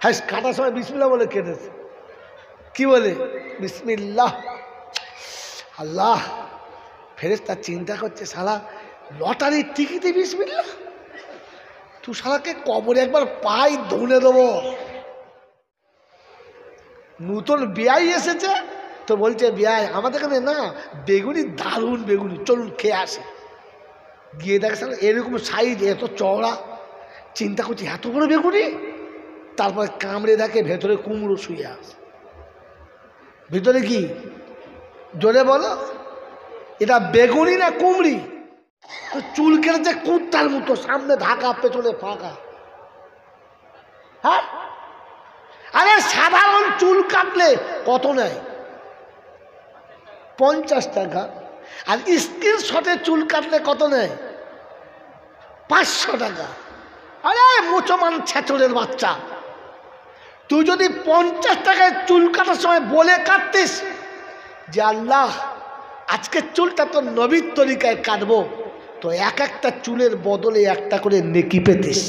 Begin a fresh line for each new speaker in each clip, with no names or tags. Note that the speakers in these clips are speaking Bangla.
হ্যাঁ, কাটার সময় বিসমিল্লাহ বলে কেটেছে। কি বলে? বিসমিল্লাহ। আল্লাহ, ফেরেশতা চিন্তা করছে, শালা লটারির টিকিটে বিসমিল্লাহ, তুই শালাকে কবরে একবার পাই ধুনে দেবো। নতুন বিয়াই এসেছে তো বলছে, বিয়াই আমাদের এখানে না বেগুনি দারুণ বেগুনি, চলুন খেয়ে আসে। গিয়ে দেখে শালা এরকম সাইজ, এত চওড়া। চিন্তা করছি এত বড় বেগুনি। তারপর কামড়ে দেখে ভেতরে কুমড়ো শুয়ে আছে। ভিতরে কি? জোরে বলো, এটা বেগুনি না কুমড়ি? চুল কেটেছে কুত্তার মতো, সামনে ঢাকা পেছনে ফাঁকা। হ্যাঁ, আরে সাধারণ চুল কাটলে কত নেয়? 50 টাকা। আর স্ক্রিনশটে চুল কাটলে কত নেয়? 500 টাকা। আরে মুসলমান ছেচড়ের বাচ্চা, তুই যদি 50 টাকায় চুল কাটার সময় বলে কাটতিস যে আল্লাহ আজকের চুলটা তো নবীর তরিকায় কাটবো, তো এক একটা চুলের বদলে একটা করে নেকি পেতিস।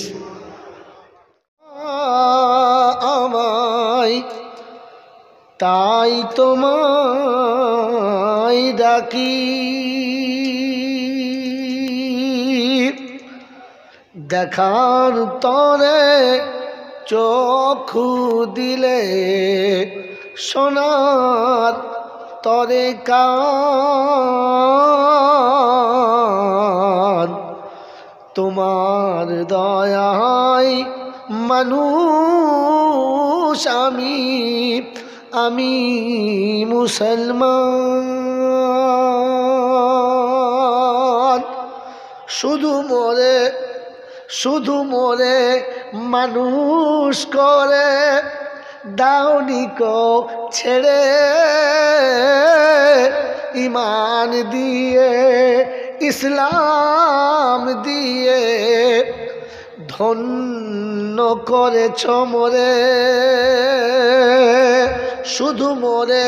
আমায় তাই তোমায় ডাকি, দেখার তরে চক্ষু দিলে, সোনার তরে কান, তোমার দয়ায় মানুষ আমি মুসলমান। শুধু মোরে মানুষ করে দাওনি কো ছেড়ে, ইমান দিয়ে ইসলাম দিয়ে ধন্য করেছ মোরে। শুধু মোরে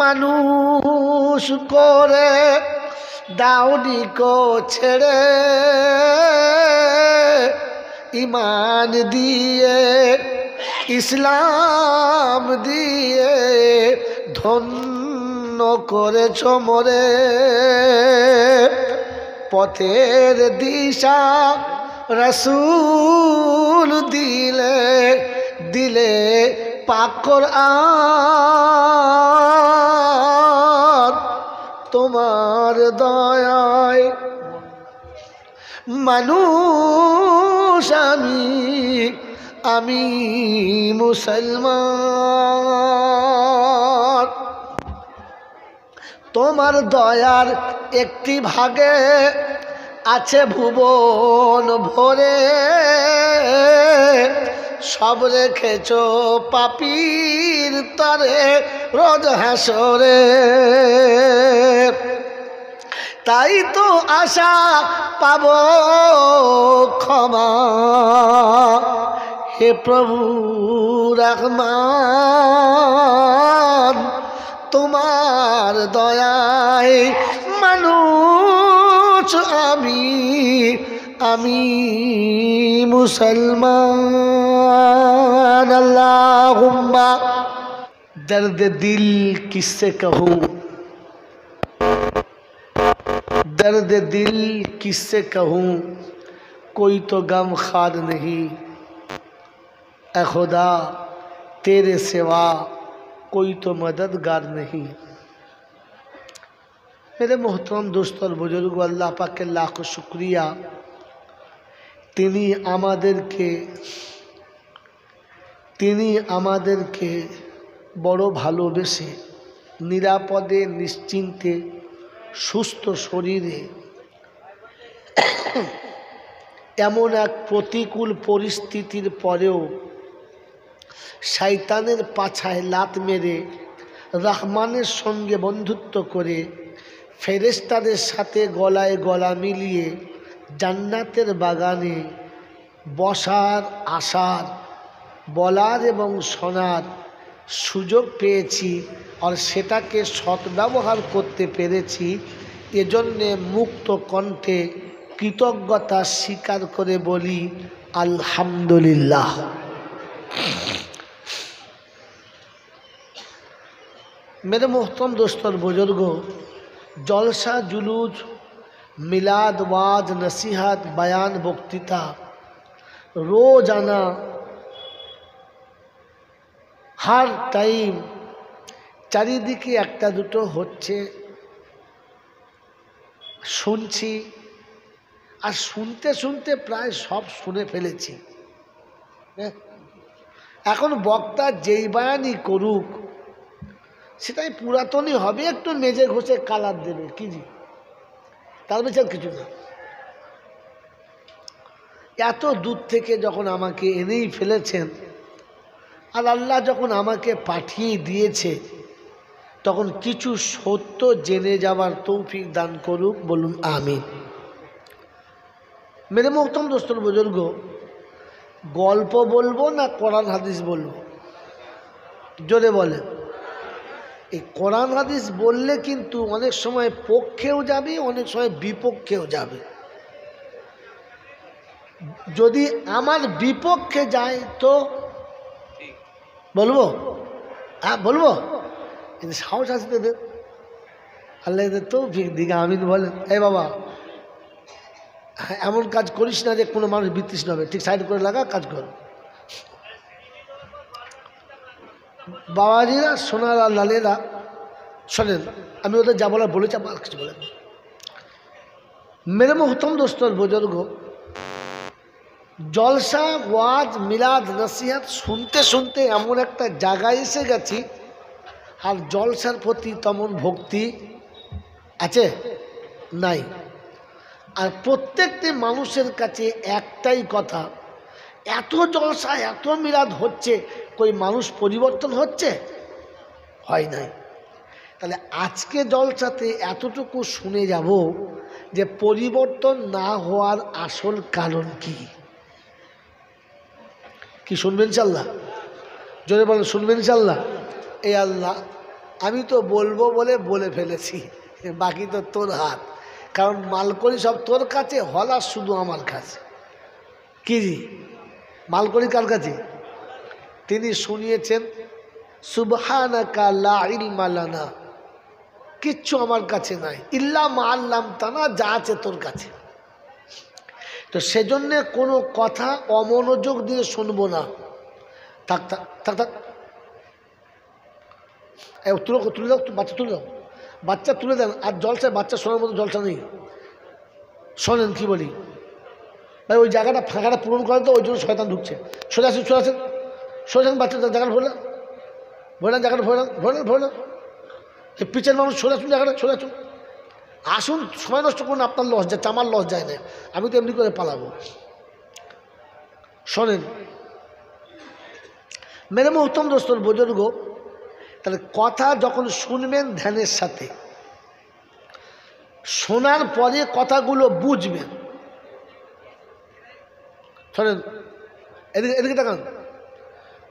মানুষ করে দাওনি কো ছেড়ে, ইমান দিয়ে ইসলাম দিয়ে ধন্য করেছ মোরে। পথের দিশা রাসূল দিলে পাক কোরআন, তোমার দয়ায় মানুষ আমি মুসলমান। তোমার দয়ার একটি ভাগে আছে ভুবন ভরে, সব রেখেছ পাপীর তরে রোজ হাসরে। তাই তো আশা পাব ক্ষমা, হে প্রভু রহমান, তোমার দয়ায় মানুষ আমি মুসলমান। আল্লাহুম্মা दर्द दिल किससे कहूँ, दर्द दिल किससे कहूँ, कोई तो गम खार नहीं, ऐ खुदा तेरे सिवा कोई तो मददगार नहीं। मेरे मोहतरम दोस्त और बुजुर्ग, अल्लाह पाक के लाख शुक्रिया, তিনি আমাদেরকে বড় ভালোবেসে নিরাপদে নিশ্চিন্তে সুস্থ শরীরে এমন এক প্রতিকূল পরিস্থিতির পরেও শয়তানের পাছায় লাত মেরে রহমানের সঙ্গে বন্ধুত্ব করে ফেরেশতাদের সাথে গলায় গলা মিলিয়ে জান্নাতের বাগানে বসার, আসার, বলার এবং শোনার সুযোগ পেয়েছি আর সেটাকে সদ্ব্যবহার করতে পেরেছি। এজন্যে মুক্ত কণ্ঠে কৃতজ্ঞতা স্বীকার করে বলি আলহামদুলিল্লাহ। मेरे मोहतरम दोस्तों बुजुर्गों, जलसा जुलूस मिलाद वाज नसीहत बयान बक्तृता रोजाना हर टाइम চারিদিকে একটা দুটো হচ্ছে, শুনছি আর শুনতে শুনতে প্রায় সব শুনে ফেলেছি। এখন বক্তা যেই বয়ানই করুক সেটাই পুরাতনই হবে, একটু মেজে ঘষে কালার দেবে, কি জি, তার বিচার কিছু না। এত দূর থেকে যখন আমাকে এনেই ফেলেছেন আর আল্লাহ যখন আমাকে পাঠিয়ে দিয়েছে, তখন কিছু সত্য জেনে যাবার তৌফিক দান করুক, বলুন আমিন। মেরে মোহতরম দোস্তর বুজুর্গ, গল্প বলবো না কোরআন হাদিস বলবো? জোরে বলে। এই কোরআন হাদিস বললে কিন্তু অনেক সময় পক্ষেও যাবে, অনেক সময় বিপক্ষেও যাবে। যদি আমার বিপক্ষে যায় তো বলবো, হ্যাঁ বলবো, কিন্তু সাহস আছে তো এদের, আল্লাহ এদের তৌফিক দিকে আমিন বলেন। এই বাবা, এমন কাজ করিস না যে কোনো মানুষ বিতৃষ্ণ হবে, ঠিক সাইড করে লাগা, কাজ কর। বাবাজিরা, সোনার আর লালেরা, শোনেন, আমি ওদের যা বলার বলেছি, আমার কিছু বলেন। মেরে মোহতরম দোস্তর বুজুর্গ, জলসা ওয়াজ মিলাদ নসিহত শুনতে শুনতে এমন একটা জায়গায় এসে গেছি, আর জলসার প্রতি তেমন ভক্তি আছে নাই। আর প্রত্যেকটি মানুষের কাছে একটাই কথা, এত জলসা এত মিলাদ হচ্ছে, কই মানুষ পরিবর্তন হচ্ছে? হয় নাই। তাহলে আজকে জলসাতে এতটুকু শুনে যাব যে পরিবর্তন না হওয়ার আসল কারণ কি। কি শুনবেন ইনশাল্লাহ? জোরে বলেন, শুনবেন ইনশাল্লাহ? এই আল্লাহ, আমি তো বলবো বলে বলে ফেলেছি, বাকি তো তোর হাত। কারণ মালকড়ি সব তোর কাছে, হলা শুধু আমার কাছে। কি জি, মালকড়ি কার কাছে? তিনি শুনিয়েছেন, সুবহানাকা লা ইলমা লানা, কিচ্ছু আমার কাছে নাই, ইল্লা মা আল্লামতানা, যা আছে তোর কাছে। তো সেজন্যে কোনো কথা অমনোযোগ দিয়ে শুনবো না। থাক থাক থাক থাক, তুলে তুলে দাও, বাচ্চা তুলে দাও, বাচ্চা তুলে দেন। আর জলসায় বাচ্চা শোনার মতো জলসা নেই। শোনেন কি বলি ভাই, ওই জায়গাটা ফাঁকাটা পূরণ করেন তো, ওই জন্য শয়তান ঢুকছে। সরে আসেন, সরে আসেন, সরে আসেন, বাচ্চা জায়গাটা ভরে না, ভরে না, জায়গাটা ভরে না, ভরে না, ভরে না। এই পিছের মানুষ সরে আসুন, জায়গাটা সরে আসুন, আসুন, সময় নষ্ট করুন, আপনার লস যাচ্ছে, আমার লস যায় না, আমি তো এমনি করে পালাবো। শোনেন মেরে মোহতরম দোস্তর বুজুর্গ, তাহলে কথা যখন শুনবেন ধ্যানের সাথে, শোনার পরে কথাগুলো বুঝবেন। শোনেন, এদিকে এদিকে তাকান,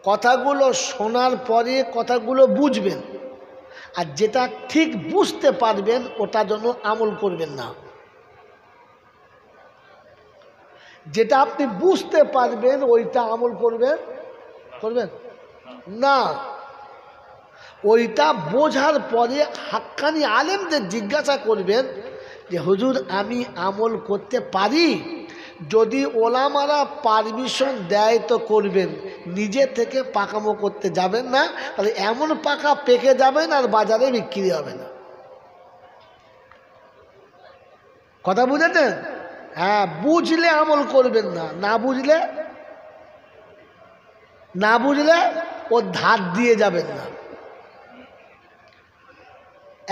কথাগুলো শোনার পরে কথাগুলো বুঝবেন, আর যেটা ঠিক বুঝতে পারবেন ওটা জন্য আমল করবেন না। যেটা আপনি বুঝতে পারবেন ওইটা আমল করবেন করবেন না। ওইটা বোঝার পরে হাক্কানি আলেমদের জিজ্ঞাসা করবেন যে হুজুর আমি আমল করতে পারি? যদি ওলামারা পারমিশন দেয় তো করবেন, নিজে থেকে পাকামো করতে যাবেন না, তাহলে এমন পাকা পেকে যাবেন আর বাজারে বিক্রি হবে না। কথা বুঝেছেন? হ্যাঁ, বুঝলে আমল করবেন না, না বুঝলে ও ধার দিয়ে যাবেন না।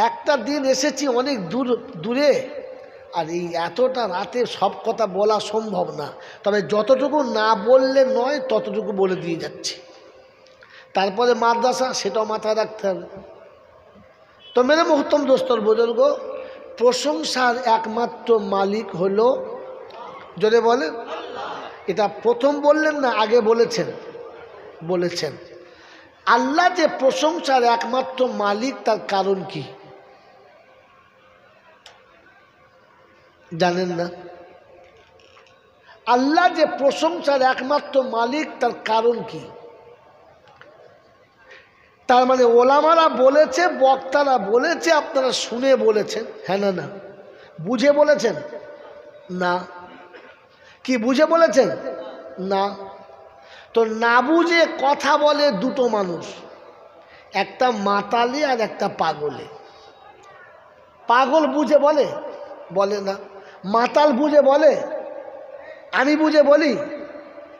একটা দিন এসেছি অনেক দূরে, আর এই এতটা রাতে সব কথা বলা সম্ভব না, তবে যতটুকু না বললে নয় ততটুকু বলে দিয়ে যাচ্ছি। তারপরে মাদ্রাসা, সেটাও মাথায় রাখতে হবে। তো মেরে মোহতরম দোস্তর বুজুর্গ, প্রশংসার একমাত্র মালিক হলো, জোরে বলেন, এটা প্রথম বললেন না, আগে বলেছেন? বলেছেন। আল্লাহ যে প্রশংসার একমাত্র মালিক, তার কারণ কি জানেন না? আল্লাহ যে প্রশংসার একমাত্র মালিক, তার কারণ কি? তার মানে ওলামারা বলেছে, বক্তারা বলেছে, আপনারা শুনে বলেছেন, হ্যাঁ না না? বুঝে বলেছেন না? কি বুঝে বলেছেন না? তো না বুঝে কথা বলে দুটো মানুষ, একটা মাতালি আর একটা পাগলে। পাগল বুঝে বলে? বলে না। মাতাল বুঝে বলে? আমি বুঝে বলি?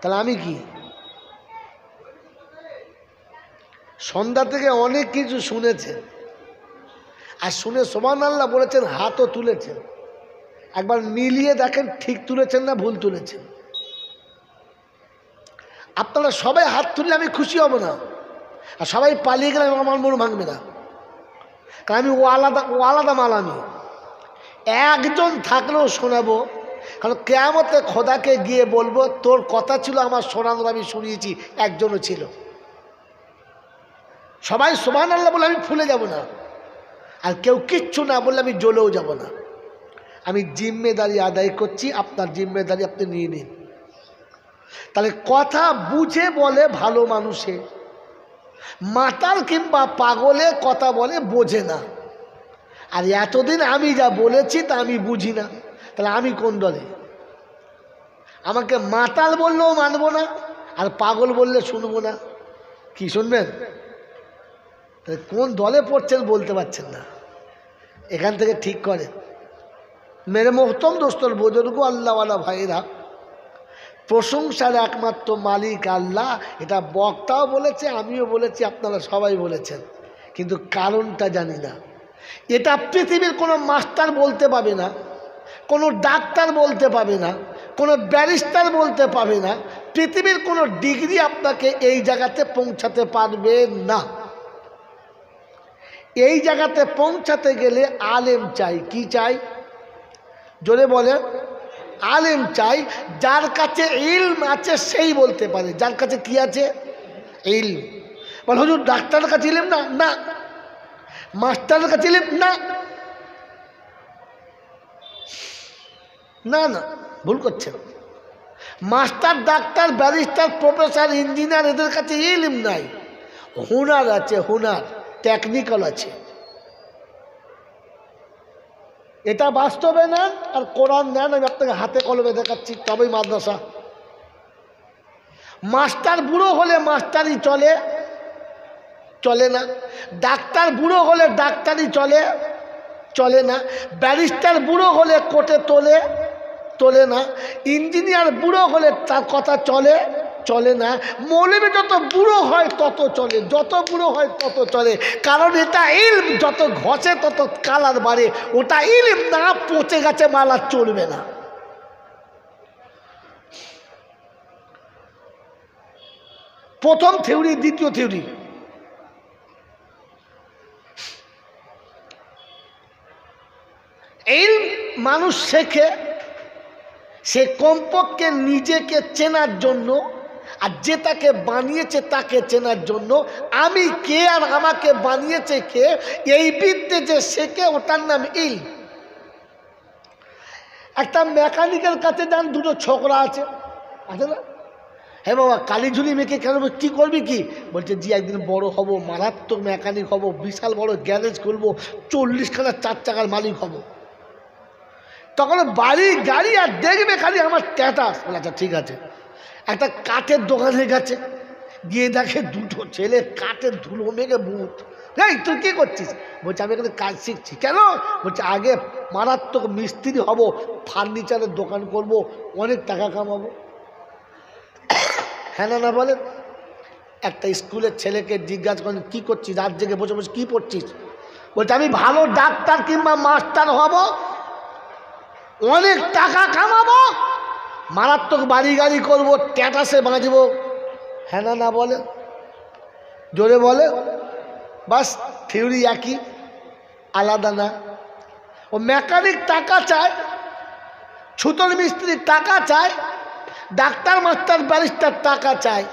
তাহলে আমি কি? সন্ধ্যা থেকে অনেক কিছু শুনেছেন, আর শুনে সুবহানাল্লাহ বলেছেন, হাতও তুলেছেন। একবার মিলিয়ে দেখেন ঠিক তুলেছেন না ভুল তুলেছেন। আপনারা সবাই হাত তুললে আমি খুশি হব না, আর সবাই পালিয়ে গেলে আমার মন ভাঙবে না, কারণ আমি ও আলাদা মাল। আমি একজন থাকলেও শোনাবো, কারণ কিয়ামতে খোদাকে গিয়ে বলবো তোর কথা ছিল আমার শোনানোর, আমি শুনিয়েছি, একজনও ছিল। সবাই সুবহানাল্লাহ বলে আমি ফুলে যাব না, আর কেউ কিচ্ছু না বললে আমি জ্বলেও যাব না। আমি জিম্মেদারি আদায় করছি, আপনার জিম্মেদারি আপনি নিয়ে নিন। তাহলে কথা বুঝে বলে ভালো মানুষে, মাতাল কিংবা পাগলে কথা বলে বোঝে না। আর এতদিন আমি যা বলেছি তা আমি বুঝি না, তাহলে আমি কোন দলে? আমাকে মাতাল বললেও মানবো না, আর পাগল বললে শুনবো না। কি শুনবেন? তাহলে কোন দলে পড়ছেন বলতে পারছেন না, এখান থেকে ঠিক করে। মেরে মোহতম দোস্তর বুজুর্গ আল্লাহওয়ালা ভাইরা, প্রশংসার একমাত্র মালিক আল্লাহ। এটা বক্তাও বলেছে, আমিও বলেছি, আপনারা সবাই বলেছেন, কিন্তু কারণটা জানি না। এটা পৃথিবীর কোনো মাস্টার বলতে পাবে না, কোনো ডাক্তার বলতে পাবে না, কোনো ব্যারিস্টার বলতে পাবে না, পৃথিবীর কোনো ডিগ্রি আপনাকে এই জায়গাতে পৌঁছাতে পারবে না। এই জায়গাতে পৌঁছাতে গেলে আলেম চাই। কি চাই? জোরে বলে। আলেম চাই, যার কাছে ইলম আছে সেই বলতে পারে। যার কাছে কি আছে? ইলম। বল হুজুর ডাক্তারের কাছে ইলম না? না। মাস্টারের কাছে ইলম না? না না, ভুল করছেন। Master, doctor, barrister, professor, engineer, এদের কাছে ইলম নাই, হুনার আছে, হুনার, টেকনিক্যাল আছে। এটা বাস্তবে নেন আর কোরআন নেন, আমি আপনাকে হাতে কলমে দেখাচ্ছি, তবেই মাদ্রাসা। মাস্টার বুড়ো হলে মাস্টারই চলে? চলে না। ডাক্তার বুড়ো হলে ডাক্তারই চলে? চলে না। ব্যারিস্টার বুড়ো হলে কোর্টে তোলে? তোলে না। ইঞ্জিনিয়ার বুড়ো হলে তার কথা চলে? চলে না। মৌলবি যত বুড়ো হয় তত চলে, যত বুড়ো হয় তত চলে, কারণ এটা ইলম। যত ঘষে তত কালার বাড়ে, ওটা ইলম না। পচে গেছে মালা চলবে না। প্রথম থিওরি, দ্বিতীয় থিওরি। ইলম মানুষ শেখে, সে কমপক্ষে নিজেকে চেনার জন্য, আর যে তাকে বানিয়েছে তাকে চেনার জন্য। আমি কে আর আমাকে বানিয়েছে কে, এই বিদ্যে যে শেখে ওটার নাম ইলম। একটা মেকানিকের কাছে যান, দুটো ছোকরা আছে, আছে না? হ্যাঁ বাবা, কালি ঝুলি মেখে কেন, কী করবি কি? বলছে জি একদিন বড় হব, মারাত্মক মেকানিক হব, বিশাল বড় গ্যারেজ খুলবো, 40খানা 4 চাকার মালিক হব। তখন বাড়ি গাড়ি আর দেখবে খালি আমার স্ট্যাটাস। আচ্ছা ঠিক আছে। একটা কাঠের দোকানে গেছে, গিয়ে দেখে দুটো ছেলে কাঠের ধুলো মেঘে বুট। এই তুই কী করছিস? বলছে আমি এখানে কাজ শিখছি। কেন? বলছে আগে মারাত্মক মিস্ত্রি হব, ফার্নিচারের দোকান করব, অনেক টাকা কামাবো। হ্যাঁ না না বলেন? একটা স্কুলের ছেলেকে জিজ্ঞাসা করেন কী করছিস, রাত জেগে বসে বসে কী পড়ছিস? বলছে আমি ভালো ডাক্তার কিংবা মাস্টার হব, অনেক টাকা কামাবো, মারাত্মক বাড়ি গাড়ি করবো, ট্যাটাসে বাঁচবো। হ্যাঁ না না বলে? জোরে বলে। বাস থিওরি একই, আলাদা না। ও মেকানিক টাকা চায়, ছুতোর মিস্ত্রি টাকা চায়, ডাক্তার মাস্টার ব্যারিস্টার টাকা চায়।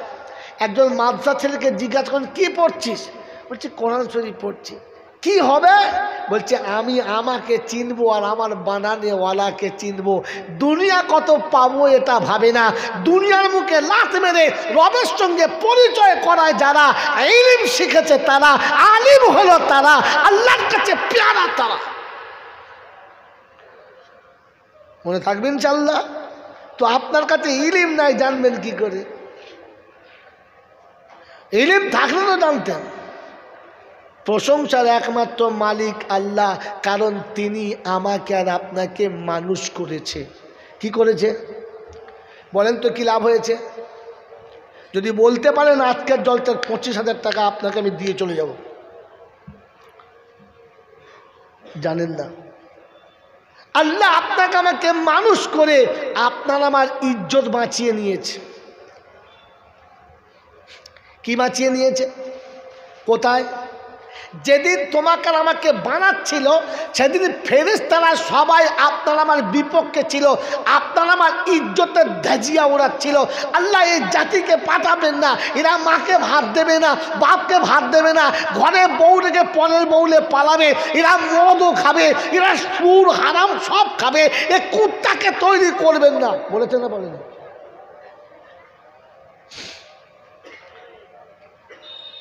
একজন মাদ্রাসা ছেলেকে জিজ্ঞাসা করেন কী পড়ছিস? বলছি কোরআন শরীফ পড়ছি। কি হবে? বলছে আমি আমাকে চিনবো আর আমার বানানেওয়ালাকে চিনবো। দুনিয়া কত পাবো এটা ভাবে না, দুনিয়ার মুখে লাত মেরে রবের সঙ্গে পরিচয় করায় যারা ইলম শিখেছে তারা, আলিম হলো তারা, আল্লাহর কাছে প্যারা তারা। মনে থাকবেন ইনশাআল্লাহ। তো আপনার কাছে ইলম নাই, জানবেন কি করে? ইলম থাকলে তো জানতেন। প্রশংসার একমাত্র মালিক আল্লাহ, কারণ তিনি আমাকে আর আপনাকে মানুষ করেছে। কি করেছে বলেন তো, কি লাভ হয়েছে? যদি বলতে পারেন আজকের জলটার 25,000 টাকা আপনাকে আমি দিয়ে চলে যাব, জানেন না আল্লাহ আপনাকে আমাকে মানুষ করে আপনার আমার ইজ্জত বাঁচিয়ে নিয়েছে। কি বাঁচিয়ে নিয়েছে? কোথায়? যেদিন তোমাকে আমাকে বানাচ্ছিল সেদিন ফেরেশতারা সবাই আপনার আমার বিপক্ষে ছিল, আপনার আমার ইজ্জতের ধাজিয়া ওড়াচ্ছিল। আল্লাহ এই জাতিকে পাঠাবেন না, এরা মাকে ভাত দেবে না, বাপকে ভাত দেবে না, ঘরে বউ রেখে পরের বউলে পালাবে, এরা মদও খাবে, এরা সুর হারাম সব খাবে, এ কুত্তাকে তৈরি করবেন না, বলেছে না বলেন?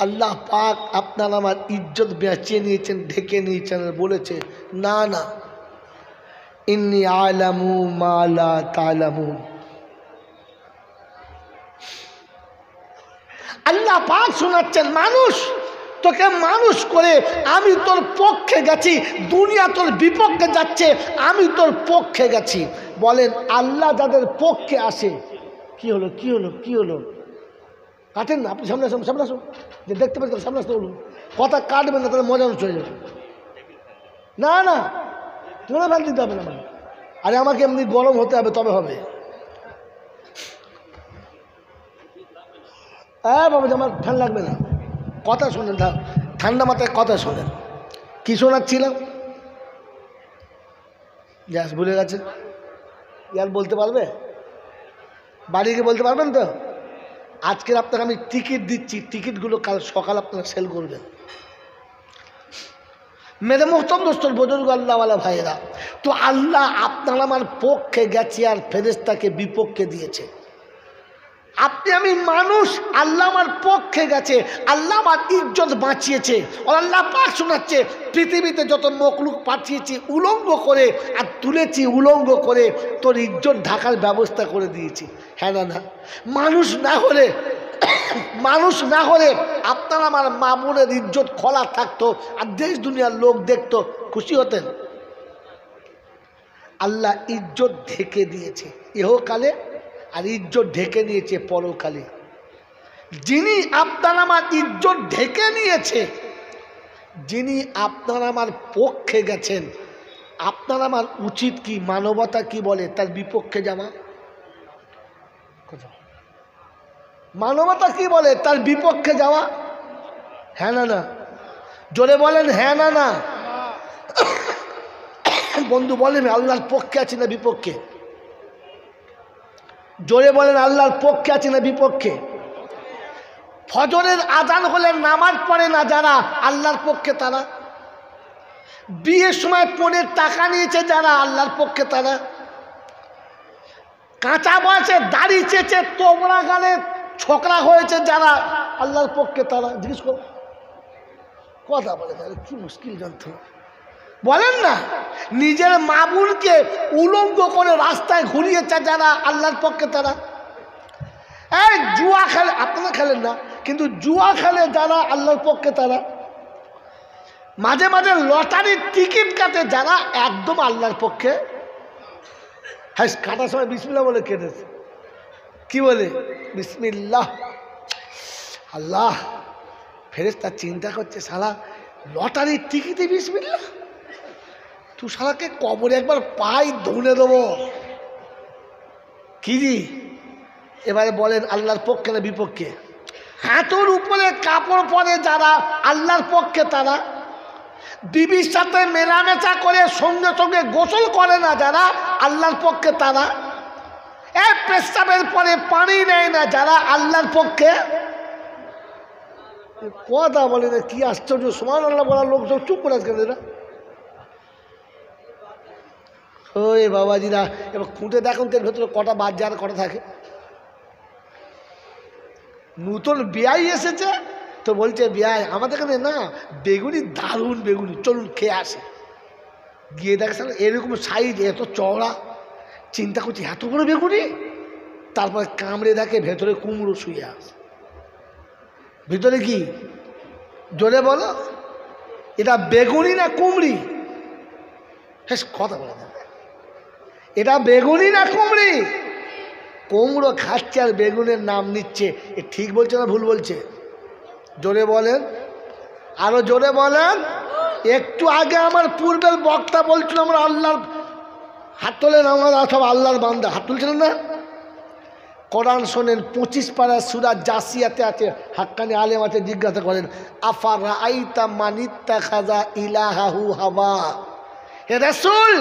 আল্লাহ পাক আপনার আমার ইজ্জত বেঁচিয়ে নিয়েছেন, ঢেকে নিয়েছেন, বলেছে না না, ইন্নী আলামু মা লা তা'লামুন। আল্লাহ পাক শোনাচ্ছেন, মানুষ তোকে মানুষ করে আমি তোর পক্ষে গেছি, দুনিয়া তোর বিপক্ষে যাচ্ছে, আমি তোর পক্ষে গেছি। বলেন আল্লাহ যাদের পক্ষে আসে, কি হলো কি হলো কি হলো? কাটেন না, আপনি সামনে আসুন, সামনে আসুন, যে দেখতে পাচ্ছেন সামনে আসতে বলুন, কথা কাটবেন না, তাহলে মজা নষ্ট হয়ে যাবে। না না, তোরা ফ্যান দিতে হবে না, আরে আমাকে এমনি গরম হতে হবে, তবে হবে। হ্যাঁ বাবা, আমার ফ্যান লাগবে না, কথা শোনেন, ঠান্ডা মাথায় কথা শোনেন। কি শোনাচ্ছিলাম? গ্যাস ভুলে গেছে, ইয়ার বলতে পারবে? বাড়ি গিয়ে বলতে পারবেন তো? আজকের আপনাকে আমি টিকিট দিচ্ছি, টিকিটগুলো কাল সকাল আপনারা সেল করবেন। মেরে মোহতরম দোস্তর বুজুর্গ আল্লাহওয়ালা ভাইয়েরা, তো আল্লাহ আপনার আমার পক্ষে গেছে আর ফেরেশতাকে বিপক্ষে দিয়েছে। আপনি আমি মানুষ, আল্লাহ আমার পক্ষে গেছে, আল্লাহ আমার ইজ্জত বাঁচিয়েছে। আল্লাহ পাক শোনাচ্ছে, পৃথিবীতে যত মখলুক পাঠিয়েছি উলঙ্গ করে আর তুলেছি উলঙ্গ করে, তোর ইজ্জত ঢাকার ব্যবস্থা করে দিয়েছি। হ্যাঁ না না, মানুষ না হলে আপনার আমার মা বোনের ইজ্জত খোলা থাকতো আর দেশ দুনিয়ার লোক দেখতো, খুশি হতেন। আল্লাহ ইজ্জত ঢেকে দিয়েছে ইহকালে আর ইজ্জত ঢেকে নিয়েছে পরকালে। যিনি আপনার আমার ইজ্জত ঢেকে নিয়েছে, যিনি আপনার আমার পক্ষে গেছেন, আপনার আমার উচিত কি, মানবতা কি বলে তার বিপক্ষে যাওয়া? মানবতা কি বলে তার বিপক্ষে যাওয়া? হ্যাঁ না না, জোরে বলেন হ্যাঁ না না। বন্ধু বলেন আল্লাহর পক্ষে আছি না বিপক্ষে? জোরে বলেন আল্লাহর পক্ষে আছি না বিপক্ষে? ফজরের আজান হলে নামাজ পড়ে না যারা, আল্লাহর পক্ষে তারা। বিয়ের সময় পণের টাকা নিয়েছে যারা, আল্লাহর পক্ষে তারা। কাঁচা বয়সে দাড়ি চেঁচে তোমরা গালে ছোকরা হয়েছে যারা, আল্লাহর পক্ষে তারা। জিজ্ঞেস করো, কথা বলে কি মুশকিল যন্ত্রণা, বলেন না। নিজের মা বোনকে উলঙ্গ করে রাস্তায় ঘুরিয়েছে যারা, আল্লাহর পক্ষে তারা। এই জুয়া খেলে, আপনারা খেলেন না কিন্তু জুয়া খেলে যারা, আল্লাহর পক্ষে তারা। মাঝে মাঝে লটারির টিকিট কাটে যারা, একদম আল্লাহর পক্ষে। হ্যাঁ, কাটার সময় বিসমিল্লাহ বলে কেটেছে। কি বলে? বিসমিল্লাহ। আল্লাহ, ফেরেশতা চিন্তা করছে, শালা লটারির টিকিটে বিসমিল্লাহ, তুই শালাকে কবরে একবার পাই ধুনে দেবো। কি জি? এবারে বলেন আল্লাহর পক্ষে না বিপক্ষে? হাঁটুর উপরে কাপড় পরে যারা, আল্লাহর পক্ষে তারা। বিবির সাথে মেলামেশা করে সঙ্গে সঙ্গে গোসল করে না যারা, আল্লাহর পক্ষে তারা। পেশাবের পরে পানি নেয় না যারা, আল্লাহর পক্ষে। কথা বলে না, কি আশ্চর্য, সুবহানাল্লাহ বলার লোক সব চুপ করে আজকে এরা। ওই বাবাজিরা এবার খুঁটে দেখুন তো এর ভেতরে কটা বাদ যার কটা থাকে। নতুন বিয়াই এসেছে তো বলছে বিয়াই আমাদের এখানে না বেগুনি দারুণ বেগুনি, চলুন খেয়ে আসে। গিয়ে দেখে এরকম সাইজ এত চওড়া, চিন্তা করছি এত বড় বেগুনি। তারপর কামড়ে দেখে ভেতরে কুমড়ো শুয়ে আছে। ভিতরে কি জোরে বলো, এটা বেগুনি না কুমড়ি? হ্যাঁ কথা বলে না, এটা বেগুনি না কুমড়ি? কুমড়ো খাচ্ছে আর বেগুনের নাম নিচ্ছে, এ ঠিক বলছে না ভুল বলছে? জোরে বলেন, আরো জোরে বলেন। একটু আগে আমার পূর্বের বক্তা বলছিল আমরা আল্লাহর, হাত তোলেন, আমরা সব আল্লাহর বান্দা, হাত তুলছিলেন না? কোরআন শোনেন 25 পারা সূরা জাসিয়াতে আছে, হাক্কানি আলেম আছে, জিজ্ঞাসা করেন আফারা আইতা মানিত্তা খাজা ইলাহাহু হাওয়া। হে রাসূল,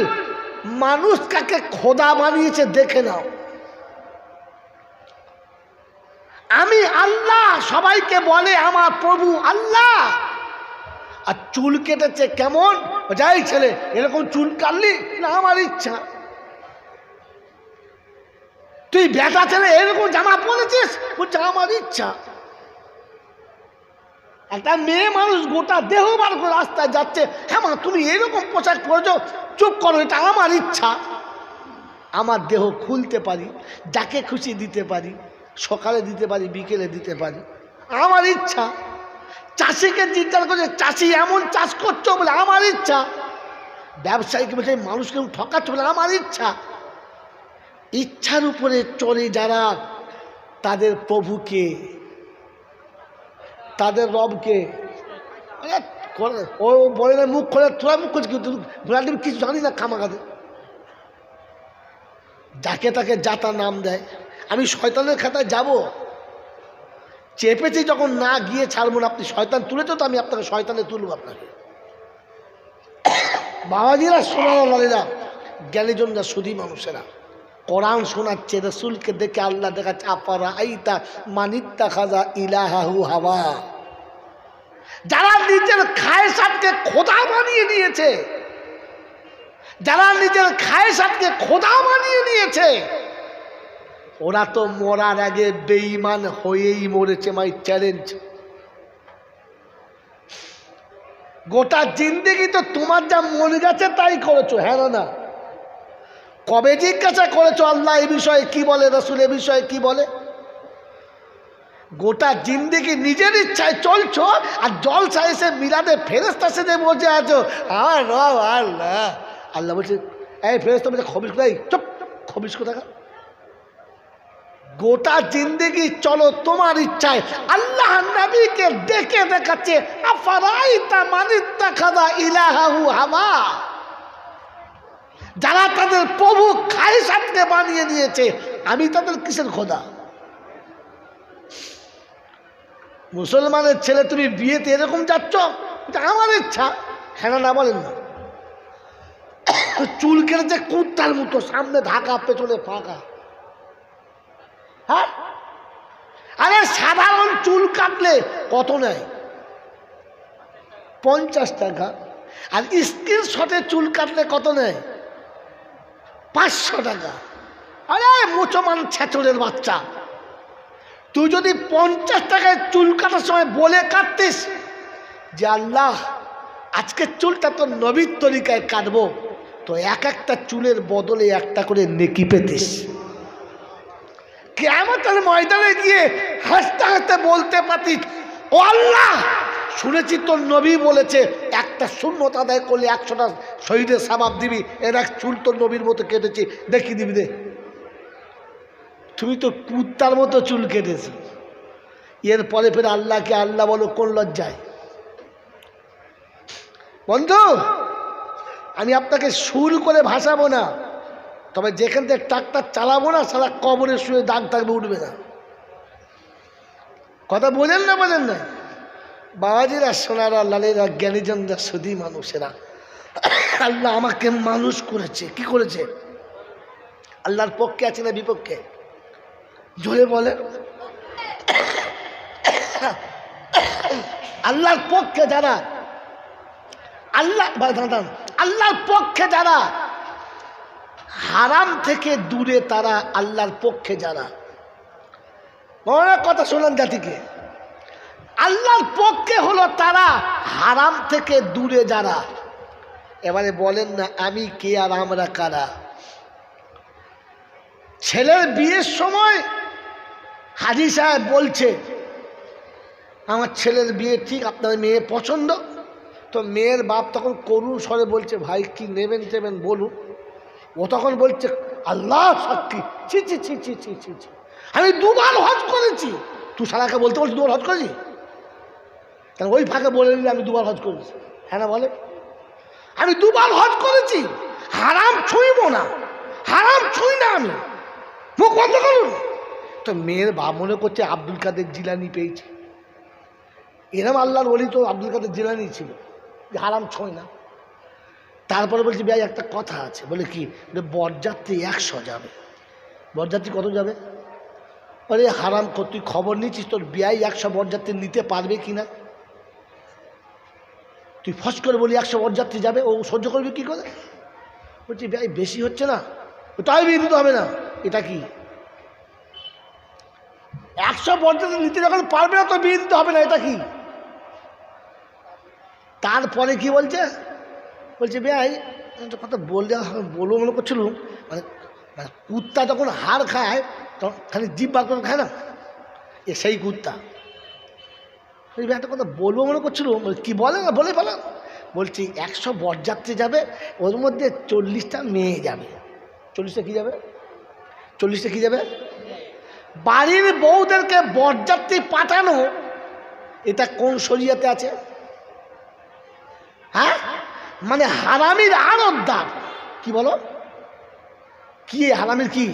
মানুষ কাকে খোদা বানিয়েছে দেখে নাও। আমি আল্লাহ, সবাইকে বলে আমার প্রভু আল্লাহ, আর চুল কেটেছে কেমন, যাই ছেলে এরকম চুল কাটলি না আমার ইচ্ছা। তুই বেটা ছেলে এরকম জামা পরেছিস, বলছে আমার ইচ্ছা। একটা মেয়ে মানুষ গোটা দেহ বার করে রাস্তায় যাচ্ছে, হ্যাঁ মা তুমি এরকম পোশাক পরেছ, চুপ করো, এটা আমার ইচ্ছা। আমার দেহ খুলতে পারি, যাকে খুশি দিতে পারি, সকালে দিতে পারি, বিকেলে দিতে পারি, আমার ইচ্ছা। চাষিকে জিজ্ঞাসা করছে চাষি এমন চাষ করছো বলে আমার ইচ্ছা। ব্যবসায়ীকে বলছে মানুষকে ঠকাচ্ছ বলে আমার ইচ্ছা। ইচ্ছার উপরে চলে যারা, তাদের প্রভুকে, তাদের রবকে ও বলে না মুখ খোলে, তোরা মুখ করছিস কিছু জানি না খামাখাতে, যাকে তাকে যাতা নাম দেয়। আমি শয়তানের খাতায় যাব, চেপেছি যখন না গিয়ে ছাড়বো না। আপনি শয়তান তুলেছো তো আমি আপনাকে শয়তানে তুলব আপনাকে। বাবাজিরা সোনারা জ্ঞানীজনরা সুধী মানুষেরা কোরআন শোনাচ্ছে, রসুলকে দেখে আল্লাহ দেখাচ্ছে আপারা আইতা মানিত্তা খাজা ইলাহাহু হাওয়া। যারা নিজের খায়সাতকে খোদা বানিয়ে নিয়েছে, যারা নিজের খায়সাতকে খোদা বানিয়ে নিয়েছে, ওরা তো মরার আগে বেঈমান হয়েই মরেছে। মাই চ্যালেঞ্জ, গোটা জিন্দেগি তো তোমার যা মনে গেছে তাই করেছো, হ্যাঁ না? কবে জিজ্ঞাসা করেছো আল্লাহ এ বিষয়ে কি বলে, রসুল এ বিষয়ে কি বলে? গোটা জিন্দেগি নিজের ইচ্ছায় চলছো, আর জলসা এসে মিলাদে ফেরেশতা সেজে বসে আছো। আল্লাহ আল্লাহ বলছে এই ফেরেশতা বলছে খবিস কোথায়, চুপ খবিস কোথায়। গোটা জিন্দেগি চলো তোমার ইচ্ছায়, আল্লাহ নবীকে ডেকে দেখাচ্ছে আফারাইতা মানিত্তা খাজা ইলাহাহু হাওয়া। যারা তাদের প্রভু খায়সাতকে বানিয়ে নিয়েছে, আমি তাদের কিসের খোদা? মুসলমানের ছেলে তুমি বিয়েতে এরকম যাচ্ছ, এটা আমার ইচ্ছা, হ্যাঁ না বলেন না? চুল কেটেছে কুত্তার মতো, সামনে ঢাকা পেছনে ফাঁকা। হ্যাঁ, আরে সাধারণ চুল কাটলে কত নেয়? 50 টাকা। আর স্ক্রিনশটে চুল কাটলে কত নেয়? 500 টাকা। আরে মুসলমান ছেচরের বাচ্চা, তুই যদি 50 টাকায় চুল কাটার সময় বলে কাটতিস যে আল্লাহ আজকের চুলটা তো নবীর তরিকায় কাটবো, তো এক একটা চুলের বদলে একটা করে নেকি পেতিস। কিয়ামতের ময়দানে গিয়ে হাসতে হাসতে বলতে পারতিস ও আল্লাহ শুনেছি তোর নবী বলেছে একটা সুন্নত আদায় করলে 100টা শহীদের সওয়াব দিবি, এর এক চুল তোর নবীর মতো কেটেছি, দেখি দিবি দে। তুমি তো কুত্তার মতো চুল কেটেছো। এরপরে ফের আল্লাহকে আল্লাহ বলো কোন লজ্জায়? বন্ধু, আমি আপনাকে সুর করে ভাসাবো না, তবে যেখান থেকে ট্রাক্টর চালাবো না সারা কবরে শুয়ে দাগ থাকবে, উঠবে না। কথা বোঝেন না? বোঝেন না? বাবাজিরা, সোনারা, লালেরা, জ্ঞানীজনরা, সুধী মানুষেরা, আল্লাহ আমাকে মানুষ করেছে। কি করেছে? আল্লাহর পক্ষে আছে না বিপক্ষে? জোরে বলে। আল্লাহর পক্ষে যারা আল্লাহর পক্ষে যারা, হারাম থেকে দূরে তারা আল্লাহর পক্ষে যারা। অনেক কথা শুনলেন জাতিকে, আল্লাহর পক্ষে হলো তারা, হারাম থেকে দূরে যারা। এবারে বলেন না আমি কে আর আমরা কারা? ছেলের বিয়ের সময় হাজী সাহেব বলছে আমার ছেলের বিয়ে ঠিক, আপনার মেয়ে পছন্দ। তো মেয়ের বাপ তখন করুণ স্বরে বলছে ভাই কি নেবেন টেবেন বলুন। ও তখন বলছে আল্লাহ সাক্ষী, ছি ছি ছি ছি ছি ছি ছি, আমি 2 বার হজ করেছি। তুই সারাকে বলতে বলছি 2 বার হজ করেছি? কারণ ওই ফাঁকে বলে নিলে আমি 2 বার হজ করেছি। হ্যাঁ না বলে, আমি 2 বার হজ করেছি, হারাম ছুঁইব না, হারাম ছুঁই না আমি, মুখ বন্ধ করুন। তো মেয়ের বাপ মনে করছে আব্দুল কাদের জিলানি পেয়েছে। এরম আল্লাহর ওলি তো আব্দুল কাদের জিলানি ছিল, যে হারাম ছুঁই না। তারপরে বলছি ভাই একটা কথা আছে। বলে কি? বরযাত্রী 100 যাবে। বরযাত্রী কত যাবে? বলে হারাম তুই খবর নিচ্ছিস তোর বিয়াই 100 বরযাত্রী নিতে পারবে কিনা? তুই ফস করে বলি 100 বরযাত্রী যাবে, ও সহ্য করবে কি করে? বলছি ভাই বেশি হচ্ছে না, তাই বিয়ে দিতে হবে না। এটা কি 100 বরযাত্রী নিতে যখন পারবে না তো বিয়ে দিতে হবে না, এটা কি? তারপরে কি বলছে? বলছে ভাই কথা বলবো মনে করছিল, মানে কুত্তা যখন হাড় খায় তখন খালি জিভ বার করে খায় না, সেই কুত্তা। একটা কথা বলবো মনে করছিল, কি বলে না বলে ফেলা। বলছি 100 বরযাত্রী যাবে, ওর মধ্যে 40টা মেয়ে যাবে। 40টা কি যাবে? 40টা কি যাবে? বাড়ির বউদেরকে বরযাত্রী পাঠানো এটা কোন শরিয়াতে আছে? হ্যাঁ, মানে হারামির আরবদার। কি বলো? কি হারামির কি?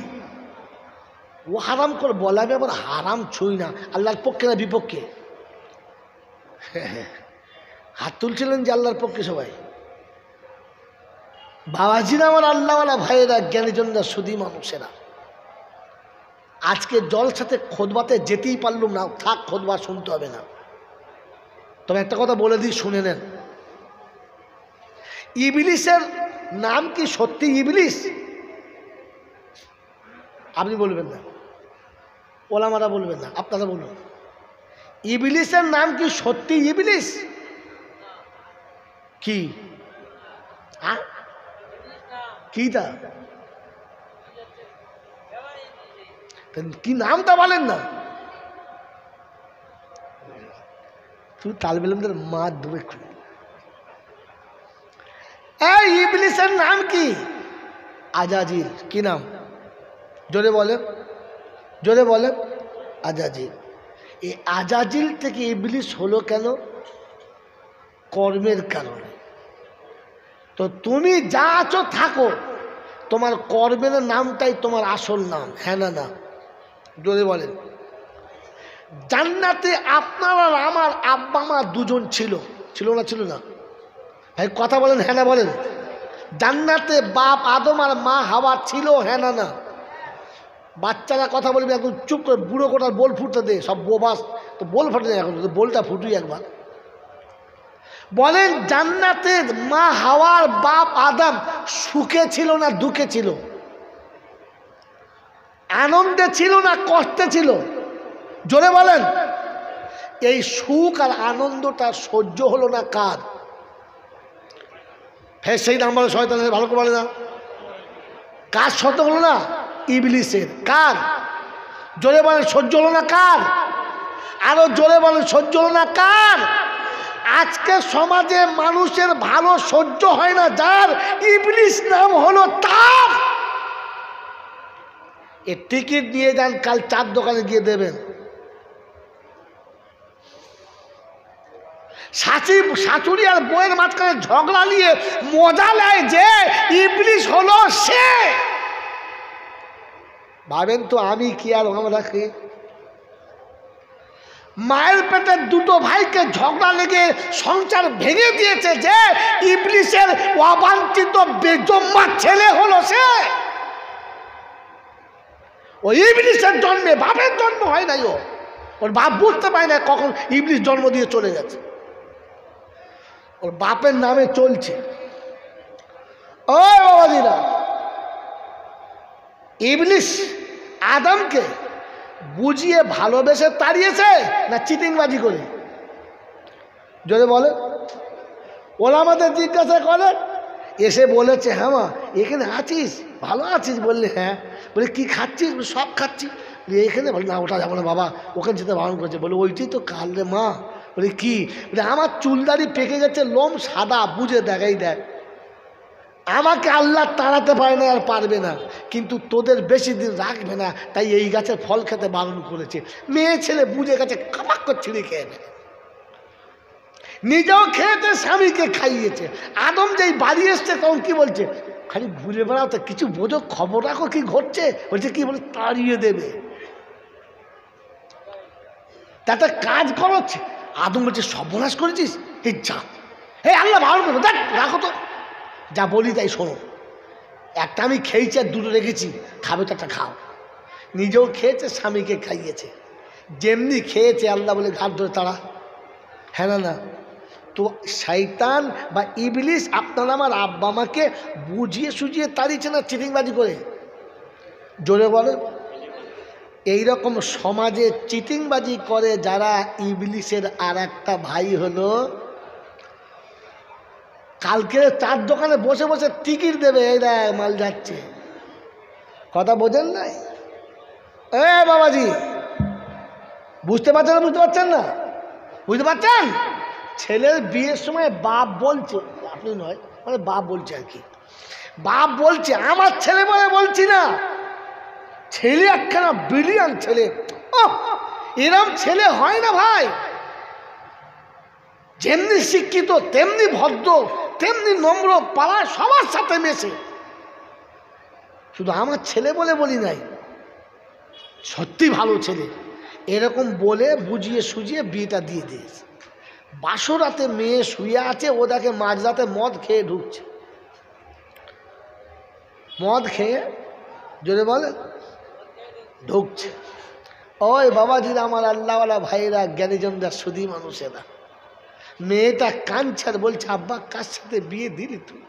ও হারাম করে বলাবে, আবার হারাম ছুঁই না। আল্লাহর পক্ষে না বিপক্ষে? হাত তুলছিলেন যে আল্লাহর পক্ষে সবাই। বাবাজিরা আমার আল্লাহওয়ালা ভাইয়েরা, জ্ঞানীজনরা, সুধী মানুষেরা, আজকে জলসাতে খোদবাতে যেতেই পারলুম না, থাক খোদবা শুনতে হবে না। তবে একটা কথা বলে দিই, শুনে নেন। ইবলিসের নাম কি সত্যি ইবলিস? আপনি বলবেন না, ওলামারা বলবেন না, আপনারা বলুন। ইবলিসের নাম কি সত্যি ইবলিস? কি কি তা কি নামটা বলেন না? তুমি তালবেলমদের মা দূরে খুলে। এই ইবলিসের নাম কি? আজাজিল। কি নাম? জোরে বলেন, জোরে বলেন। আজাজিল। এই আজাজিল থেকে ইবলিস হলো কেন? কর্মের কারণে। তো তুমি যা আছো থাকো, তোমার কর্মের নামটাই তোমার আসল নাম। হ্যাঁ না না? জোরে বলেন। জান্নাতে আপনার আর আমার আব্বা মা দুজন ছিল, ছিল না? ছিল না ভাই? কথা বলেন, হ্যাঁ না বলেন। জান্নাতে বাপ আদম আর মা হাওয়া ছিল, হ্যাঁ না না? বাচ্চারা কথা বলবে একদম চুপ করে, বুড়ো কোটার বোল ফুটতে দে, সব বোবাস। তো বোল ফাটে না এখন, বোলটা ফুটুই একবার। বলেন জান্নাতে মা হাওয়ার বাপ আদম সুখে ছিল না দুঃখে ছিল? আনন্দে ছিল না কষ্টে ছিল? জোরে বলেন। এই সুখ আর আনন্দটা সহ্য হলো না কার? ফের সেই নাম্বার শয়তানের, ভালো করে বলে না কার সহ্য হলো না? ইবলিসের। কার? জোরে বলেন সহ্য হলো না কার? আরো জোরে বলেন সহ্য হলো না কার? আজকে সমাজে মানুষের ভালো সহ্য হয় না যার, ইবলিস নাম হলো তার। এ টিকিট নিয়ে যান, কাল 4 দোকানে গিয়ে দেবেন। শাশুড়ি আর বউয়ের মাঝখানে ঝগড়া নিয়ে মজা নেয় যে ইবলিস হলো সে। ভাবেন তো আমি কি আর আমরা কি? মায়ের পেটের 2 ভাইকে ঝগড়া লেগে সংসার ভেঙে দিয়েছে যে ইবলিসের অবাঞ্ছিত বেজম্মা ছেলে হলো সে। ওই ইবলিসের জন্মে বাপের জন্ম হয় নাই, ও ওর বাপ বুঝতে পারে না কখন ইবলিশ জন্ম দিয়ে চলে গেছে, ওর বাপের নামে চলছে। ও বাবাজিরা, ইবলিশ আদমকে বুঝিয়ে ভালোবেসে তাড়িয়েছে না চিটিংবাজি করে? যদি বলে, ওরা আমাদের জিজ্ঞাসা করে, এসে বলেছে হ্যাঁ মা এখানে আছিস, ভালো আছিস? বললে হ্যাঁ। বলে কি খাচ্ছিস? সব খাচ্ছি। এখানে বলে না ওটা যাবো না বাবা, ওখানে যেতে বারণ করেছে। বলে ওইটাই তো কাল রে মা। বলে কি? বলে আমার চুলদারি পেকে গেছে, লোম সাদা, বুঝে দেখাই দেয়। আমাকে আল্লাহ তাড়াতে পারে না আর পারবে না, কিন্তু তোদের বেশি দিন রাখবে না, তাই এই গাছের ফল খেতে বারণ করেছে। মেয়ে ছেলে বুঝে গেছে, খাপাক করে ছিঁড়ে খেয়ে নেয়। নিজেও খেয়েছে, স্বামীকে খাইয়েছে। আদম যেই বাড়ি এসছে তখন কি বলছে? খালি ঘুরে বেড়াও তো, কিছু বোঝো, খবর রাখো কি ঘটছে। বলছে কি? বলে তাড়িয়ে দেবে, তাতে কাজ করছে। আদম বলছে সর্বনাশ করেছিস, এই যা, হে আল্লাহ বারণ করবো, দেখ রাখো তো, যা বলি তাই শোনো। একটা আমি খেয়েছি আর দুটো রেখেছি, খাবে তো একটা খাও। নিজেও খেয়েছে, স্বামীকে খাইয়েছে। যেমনি খেয়েছে আল্লাহ বলে ঘাট ধরে তাড়া। হ্যাঁ না না? তো শয়তান বা ইবলিশ আপনার আমার আব্বা মাকে বুঝিয়ে সুঝিয়ে তাড়িয়েছে না চিটিংবাজি করে? জোরে বলে। এইরকম সমাজে চিটিংবাজি করে যারা, ইবলিশের আর একটা ভাই হলো, কালকে চার দোকানে বসে বসে টিকিট দেবে, এই দেখ মাল যাচ্ছে। কথা বোঝেন নাই? এ বাবাজি, বুঝতে পারছেন না? বুঝতে পারছেন না? বুঝতে পারছেন? ছেলের বিয়ের সময় বাপ বলছে, আপনি নয়, মানে বাপ বলছে আর কি, বাপ বলছে, আমার ছেলে বলে বলছি না, ছেলে একখানা ব্রিলিয়ান ছেলে। এরম ছেলে হয় না ভাই। যেমনি শিক্ষিত, তেমনি ভদ্র, তেমনি নম্র, পাড়ায় সবার সাথে মেশে। শুধু আমার ছেলে বলে বলি নাই, সত্যি ভালো ছেলে। এরকম বলে বুঝিয়ে সুঝিয়ে বিয়েটা দিয়ে দিয়েছে। বাসরাতে মেয়ে শুয়ে আছে, ও দেখে মাঝরাতে মদ খেয়ে ঢুকছে। মদ খেয়ে, জোরে বলে, ঢুকছে। ওই বাবাজিরা, আমার আল্লাহওয়ালা ভাইরা, জ্ঞানীজনরা, সুধী মানুষেরা, মেয়েটা কাঁদছে, বলছে আব্বা কার সাথে বিয়ে দিলি তুই?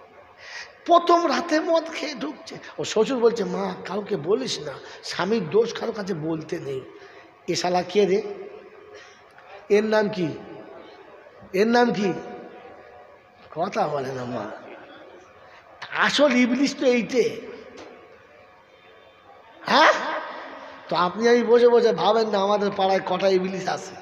প্রথম রাতে মদ খেয়ে ঢুকছে। ও শ্বশুর বলছে মা কাউকে বলিস না, স্বামীর দোষ কারো কাছে বলতে নেই। এ শালা কে রে? এর নাম কি? এর নাম কি? কথা বলে না মা। আসল ইবলিশ তো এইটে। হ্যাঁ, তো আপনি আমি বসে বসে ভাবেন না আমাদের পাড়ায় কটা ইবলিশ আছে।